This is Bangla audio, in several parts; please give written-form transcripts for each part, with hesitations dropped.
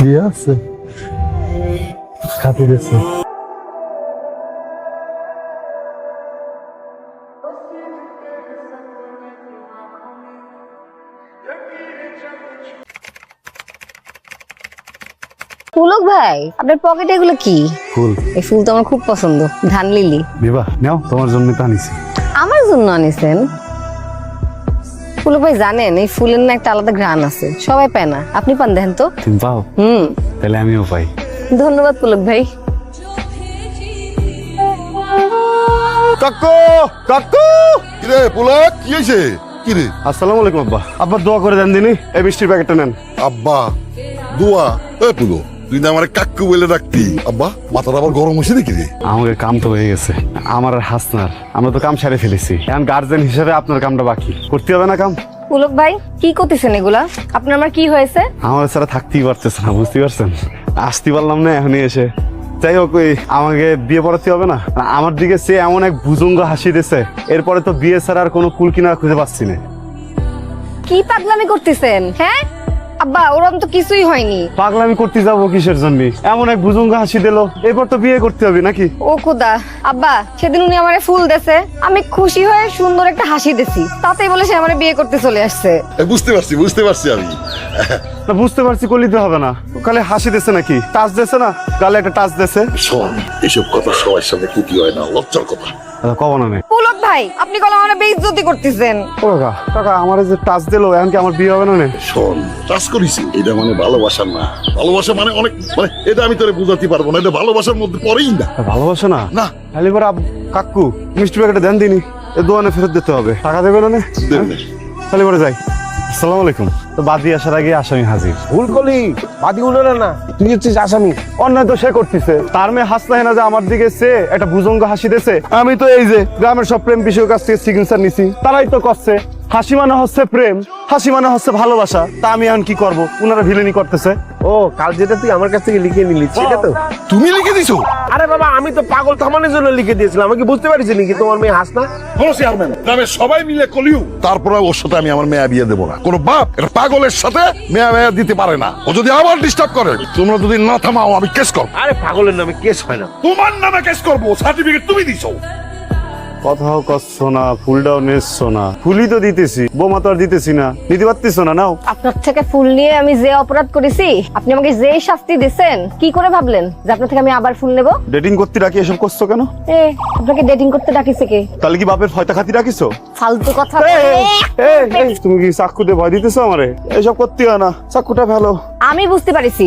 বিয়ে আছে খাতে গেছে। পুলক ভাই, আপনার পকেটে এগুলো কি? ফুল। এই ফুল তো আমার খুব পছন্দ, ধান লিলি। বিবাহ নাও, তোমার জন্য তো আনিছি। আমার জন্য আনিছেন? পুলক ভাই জানেন এই ফুলের না একটা আলাদা ঘ্রাণ আছে, সবাই পায় না, আপনি পান, দেখেন তো। তুমি পাও? তাহলে আমিও পাই। ধন্যবাদ পুলক ভাই। কাকু কাকু কিরে পুলক কি হয়েছে? কিরে? আসসালামু আলাইকুম আব্বা। আব্বা দোয়া করে দেন দিনই, এই মিষ্টির প্যাকেটটা নেন। আব্বা দোয়া? পুলো তুই না আমার কাকু বলে ডাকতি। আব্বা মাথাটা আবার গরম হয়েছে নাকি রে? আমাদের কাম তো হয়ে গেছে, আমার আর হাসনার, আমরা তো কাম সারে ফেলেছি। এখন গার্জেন হিসেবে আপনার কামটা বাকি করতে হবে না কাম? পুলক ভাই কি করতেছেন এগুলা? আপনার আমার কি হয়েছে? আমার ছাড়া থাকতেই পারতেছে না, বুঝতে পারছেন? আসতে পারলাম না এখনই এসে। যাই হোক, ওই আমাকে বিয়ে পড়াতে হবে না? আমার দিকে সে এমন এক ভুজঙ্গ হাসি দিয়েছে, এরপরে তো বিয়ে ছাড়া আর কোনো কুল কিনারা খুঁজে পাচ্ছি না। কি পাগলামি করতেছেন? হ্যাঁ আব্বা, ওরকম তো কিছুই হয়নি। পাগলামি করতে যাবো কিসের জন্য? এমন এক ভুজঙ্গ হাসি দিল, এরপর তো বিয়ে করতে হবে নাকি? ও খোদা, আব্বা সেদিন উনি আমারে ফুল দেছে, আমি খুশি হয়ে সুন্দর একটা হাসি দিছি, তাতেই বলে সে আমারে বিয়ে করতে চলে আসছে। বুঝতে পারছি আমি। না বুঝতে পারছি, করলিতে হবে না। কালে হাসি দিছে নাকি? টাচ দিছে না? গালে একটা টাচ দিছে। শোন, এসব কথা সবার সামনে কুটি হয় না, লজ্জার কথা। কব না নেই। পুলক ভাই, আপনি কল আমারে বেইজ্জতি করতেছেন। ও কাকা, কাকা আমার যে টাচ দিলো, এখন কি আমার বিয়ে হবে না? শোন, টাচ করিস, এটা মানে ভালোবাসা না। ভালোবাসা মানে অনেক, মানে এটা আমি তোরে বুঝাতে পারবো না, এটা ভালোবাসার মধ্যে পড়েই না। ভালোবাসা না? না। তাহলে এবার কাকু মিষ্টি প্যাকেটে দেন দিনই, এ দোকানে ফেরত দিতে হবে। টাকা দেবে না? দেবে। তাহলে এবারে যাই। আসসালামু আলাইকুম। তো বাদি আসার আগে আসামি হাজির। ভুল করলি, বাদী উনারা না, তুই হচ্ছিস আসামি। অন্যায় তো সে করতেছে, তার মেয়ে হাসতে না যে আমার দিকে সে একটা ভুজঙ্গ হাসি দিয়েছে। আমি তো এই যে গ্রামের সব প্রেম বিষয়ের কাছ থেকে চিকিৎসা নিছি, তারাই তো করছে। হাসি মানে হচ্ছে প্রেম, হাসি মানে হচ্ছে ভালোবাসা। তা আমি এখন কি করবো? উনারা ভিলেনি করতেছে। ও কাল যেটা তুই আমার কাছ থেকে লিখে নিলি সেটা তো? তুমি লিখে দিছো? আরে বাবা, আমি তো পাগল থামানোর জন্য লিখে দিয়েছিলাম। আমাকে বুঝতে পারিস নাকি তোমার মেয়ে হাসনা? গ্রামের সবাই মিলে কলিউ, তারপরে ওর সাথে আমি আমার মেয়া বিয়ে দেবো না। কোন বাপ এটা পাগলের সাথে মেয়া দিতে পারে না। ও যদি আবার ডিস্টার্ব করে, তোমরা যদি না থামাও, আমি কেস করবো। আরে পাগলের নামে কেস হয় না। তোমার নামে কেস করবো, সার্টিফিকেট তুমি দিছো। কথাও করছো না, ফুলটাও নেছো না। ফুলই তো দিতেছি, বোমা তো আর দিতেছি না। নিতে পারতেছো না? নাও। আপনার থেকে ফুল নিয়ে আমি যে অপরাধ করেছি, আপনি আমাকে যে শাস্তি দিয়েছেন, কি করে ভাবলেন যে আপনার থেকে আমি আবার ফুল নেব? ডেটিং করতে ডাকি, এসব করছো কেন? আপনাকে ডেটিং করতে ডাকিছে কে? তাহলে কি বাপের ভয়টা খাতি রাখিছো? ফালতু কথা। তুমি কি চাকু দিয়ে ভয় দিতেছো আমারে? এসব করতে হয় না, চাকুটা ভালো। আমি বুঝতে পারিছি,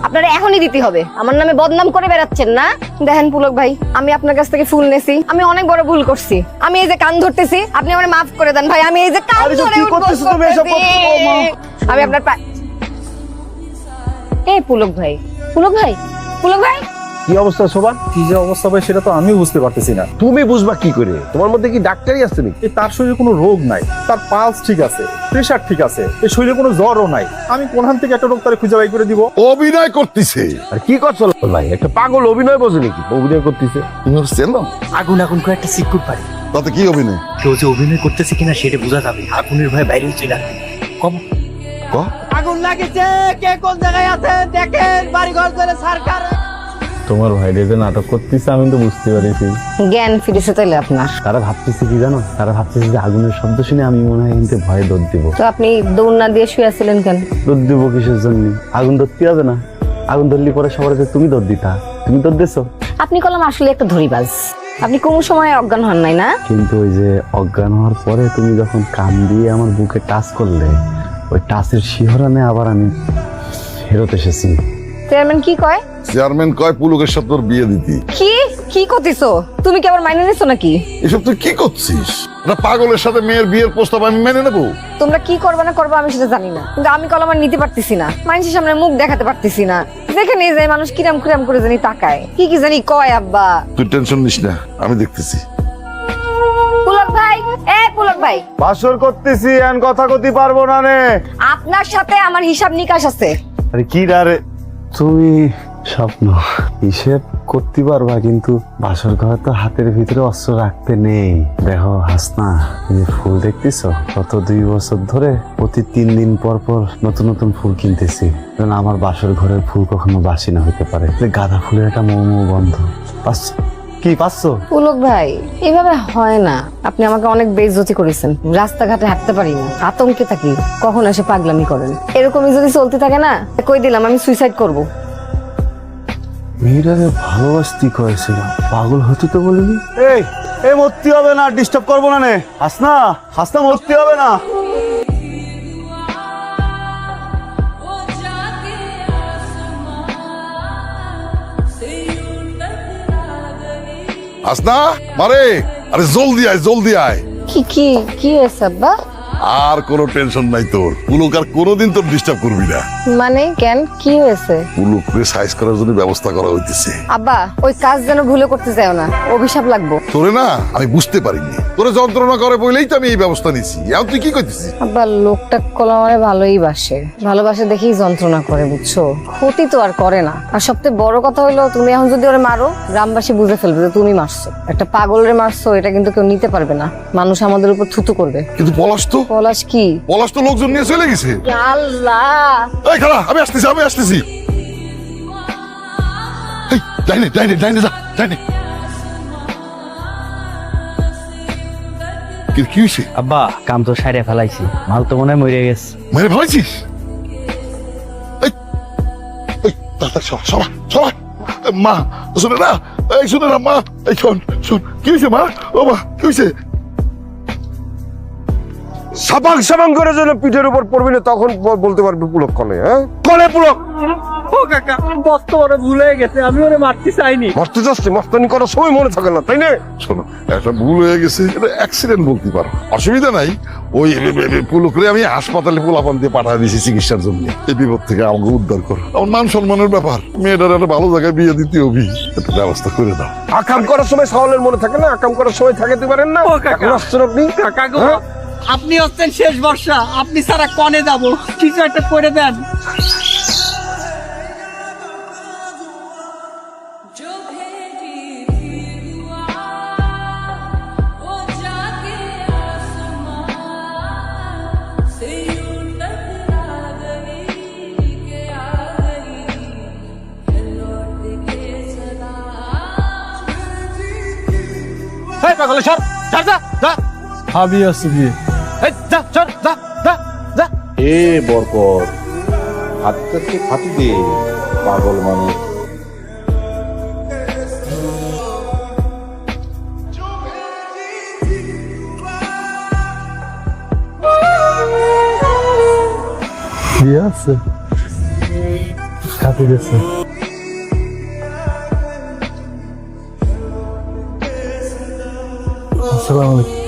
আপনারা এখনই দিতে হবে। আমার নামে বদনাম করে বেড়াচ্ছেন না? দেখেন পুলক ভাই, আমি আপনার কাছ থেকে ফুল নেছি, আমি অনেক বড় ভুল করছি। আমি এই যে কান ধরতেছি, আপনি আমারে মাফ করে দেন ভাই। আমি এই যে কান আরে ধরে কি উঠবস করতেছো তুমি? এসব করতেছি। করতে- ও মা। আমি আপনার পুলক ভাই, পুলক ভাই, পুলক ভাই, কি অবস্থা শোভা? কি যে অবস্থা ভাই সেটা তো আমিও বুঝতে পারতেছি না। তুমি বুঝবা কি করে? তোমার মধ্যে কি ডাক্তারই আছে নাকি? তার শরীরে কোনো রোগ নাই, তার পালস ঠিক আছে, প্রেশার ঠিক আছে, এই শরীরে কোনো জ্বরও নাই। আমি কোনখান থেকে একটা রোগ তারে খুঁজে বাই করে দিব? অভিনয় করতেছে। আর কি করছো ভাই? একটা পাগল অভিনয় বোঝে নাকি? অভিনয় করতেছে। তুমি চেনো? আগুন আগুন করে একটা সিকিউর পারে, তাতে কি অভিনয়? কেউ যে অভিনয় করতেছে কিনা সেটা বোঝা যাবে। আগুনের ভয়ে বাইরে চলে আসবে। কম ক? আগুন লাগিছে, কে কোন জায়গায় আছে দেখেন, বাড়ি ঘর ধরে সরকার। তোমার ভাইরে যে নাটক করতেছে আমি তো বুঝতে পারিছি। জ্ঞান ফিরেছে তাইলে আপনার। তারা ভাবতেছে কি জানো? তারা ভাবতেছে যে আগুনের শব্দ শুনে আমি মনে হয় কিন্তু ভয়ে দৌড় দিব। তো আপনি দৌড় না দিয়ে শুয়ে আছিলেন কেন? দৌড় দিব কিসের জন্য? আগুন ধরতে হবে না? আগুন ধরলি পরে সবার কাছে তুমি দৌড় দিতা, তুমি দৌড় দিছো। আপনি কলম আসলে একটা ধরিবাজ। আপনি কোন সময় অজ্ঞান হন নাই না? কিন্তু ওই যে অজ্ঞান হওয়ার পরে তুমি যখন কান দিয়ে আমার বুকে টাচ করলে, ওই টাচের শিহরণে আবার আমি ফেরত এসেছি। চেয়ারম্যান কি কয়? চেয়ারম্যান কয় পুলকের সাথে তোর বিয়ে দিতি। কি কি করতেছো? তুমি কি আবার মাইনে নিছো নাকি? এসব তুই কি করছিস? একটা পাগলের সাথে মেয়ের বিয়ের প্রস্তাব আমি মেনে নেবো? তোমরা কি করবে না করবে আমি সেটা জানি না, কিন্তু আমি কলম আর নিতে পারতেছি না। মানুষের সামনে মুখ দেখাতে পারতেছি না। যেখানে যাই মানুষ কিরাম কিরাম করে জানি তাকায়, কি কি জানি কয়। আব্বা তুই টেনশন নিস না, আমি দেখতেছি। পুলক ভাই, পুলক ভাই, বাসর করতেছি, এখন কথা কতি পারবো না নে। আপনার সাথে আমার হিসাব নিকাশ আছে। আরে কি রে? তুমি স্বপ্ন হিসেব করতে পারবা, কিন্তু বাসর ঘরে তো হাতের ভিতরে অস্ত্র রাখতে নেই। দেখো হাসনা, এই যে ফুল দেখতেছ, গত 2 বছর ধরে প্রতি 3 দিন পর পর নতুন নতুন ফুল কিনতেছি, কারণ আমার বাসর ঘরের ফুল কখনো বাসি না হইতে পারে। যে গাঁদা ফুলের একটা মৌ গন্ধ পাচ্ছ কি পাচ্ছ? পুলক ভাই এইভাবে হয় না, আপনি আমাকে অনেক বেইজ্জতি করেছেন, রাস্তাঘাটে হাঁটতে পারি না, আতঙ্কে থাকি, কখন এসে পাগলামি করেন। এরকমই যদি চলতে থাকে না, কই দিলাম আমি সুইসাইড করব। মেয়েটাকে ভালোবাসতি কয়েছিল, পাগল হতে তো বলিনি। এই মরতে হবে না, ডিস্টার্ব করবো না নে। হাসনা, হাসনা মরতে হবে না। আসনা মারে, আরে জলদি আয়, জলদি আয়। কি কি কি হয়েছে আব্বা? আর কোনো টেনশন নাই তোর, পুলক আর কোনোদিন তোর ডিস্টার্ব করবি না। মানে কেন, কি হয়েছে? পুলককে সাইজ করার জন্য ব্যবস্থা করা হইতেছে। আব্বা ওই কাজ যেন ভুলে করতে যাও না, অভিশাপ লাগবো। তোরে না আমি বুঝতে পারিনি, তোরে যন্ত্রণা করে বলেই তো আমি এই ব্যবস্থা নিছি। এখন তুই কি করতেছিস? আব্বা লোকটা কলা আমারে ভালোই বাসে, ভালোবাসে দেখেই যন্ত্রণা করে, বুঝছো? ক্ষতি তো আর করে না। আর সবচেয়ে বড় কথা হলো, তুমি এখন যদি ওরে মারো, গ্রামবাসী বুঝে ফেলবে যে তুমি মারছো। একটা পাগলরে মারছো, এটা কিন্তু কেউ নিতে পারবে না, মানুষ আমাদের উপর থুতু করবে। কিন্তু পলাশ তো, পলাশ কি? পলাশ তো লোকজন নিয়ে চলে গেছে। আল্লাহ, এই খালা, আমি আসতেছি, আমি আসতেছি। এই ডাইনে ডাইনে ডাইনে যা, ডাইনে। কি হয়েছে? আব্বা কাম তো সাইরে ফেলাইছি, মাল তো মনে হয় মরে গেছে। মেরে ফেলাইছিস? এই এই তাড়াতাড়ি সবাই সবাই সবাই, মা শুনে না, এই শুনে না মা, এই শোন শোন, কি হয়েছে মা? ও মা, কি হয়েছে? সাবাং সাবাং করে যেন পিঠের উপর পড়বি না, তখন বলতে পারবি পুলক কনে। হ্যাঁ কনে পুলক? ও কাকা বস্ত বড় ভুল হয়ে গেছে, আমি ওরে মারতে চাইনি। মরতে যাচ্ছি, মস্তানি করার সময় মনে থাকে না, তাই না? শোনো, একটা ভুল হয়ে গেছে, এটা অ্যাক্সিডেন্ট বলতে পারো, অসুবিধা নাই। ওই পুলকরে আমি হাসপাতালে পোলাপান দিয়ে পাঠিয়ে দিয়েছি চিকিৎসার জন্য। এই বিপদ থেকে আমাকে উদ্ধার করো, আমার মান সম্মানের ব্যাপার, মেয়েটার একটা ভালো জায়গায় বিয়ে দিতে হবে, একটা ব্যবস্থা করে দাও। আকাম করার সময় সাওয়ালের মনে থাকে না, আকাম করার সময় থাকতে পারেন না। ও কাকা। এখন আসছেন আপনি। কাকা গো, হ্যাঁ? আপনি হচ্ছেন শেষ বর্ষা, আপনি সারা কনে যাব, কিছু একটা করে দেন। এই পাগলে সর, যা যা যা। ভাবি আছে কি? এই যা সর, যা যা যা। এ বরকত, হাতটাকে ফাটি দে, পাগল মানুষ। কি আছে? কাটি গেছে। আসসালামু আলাইকুম।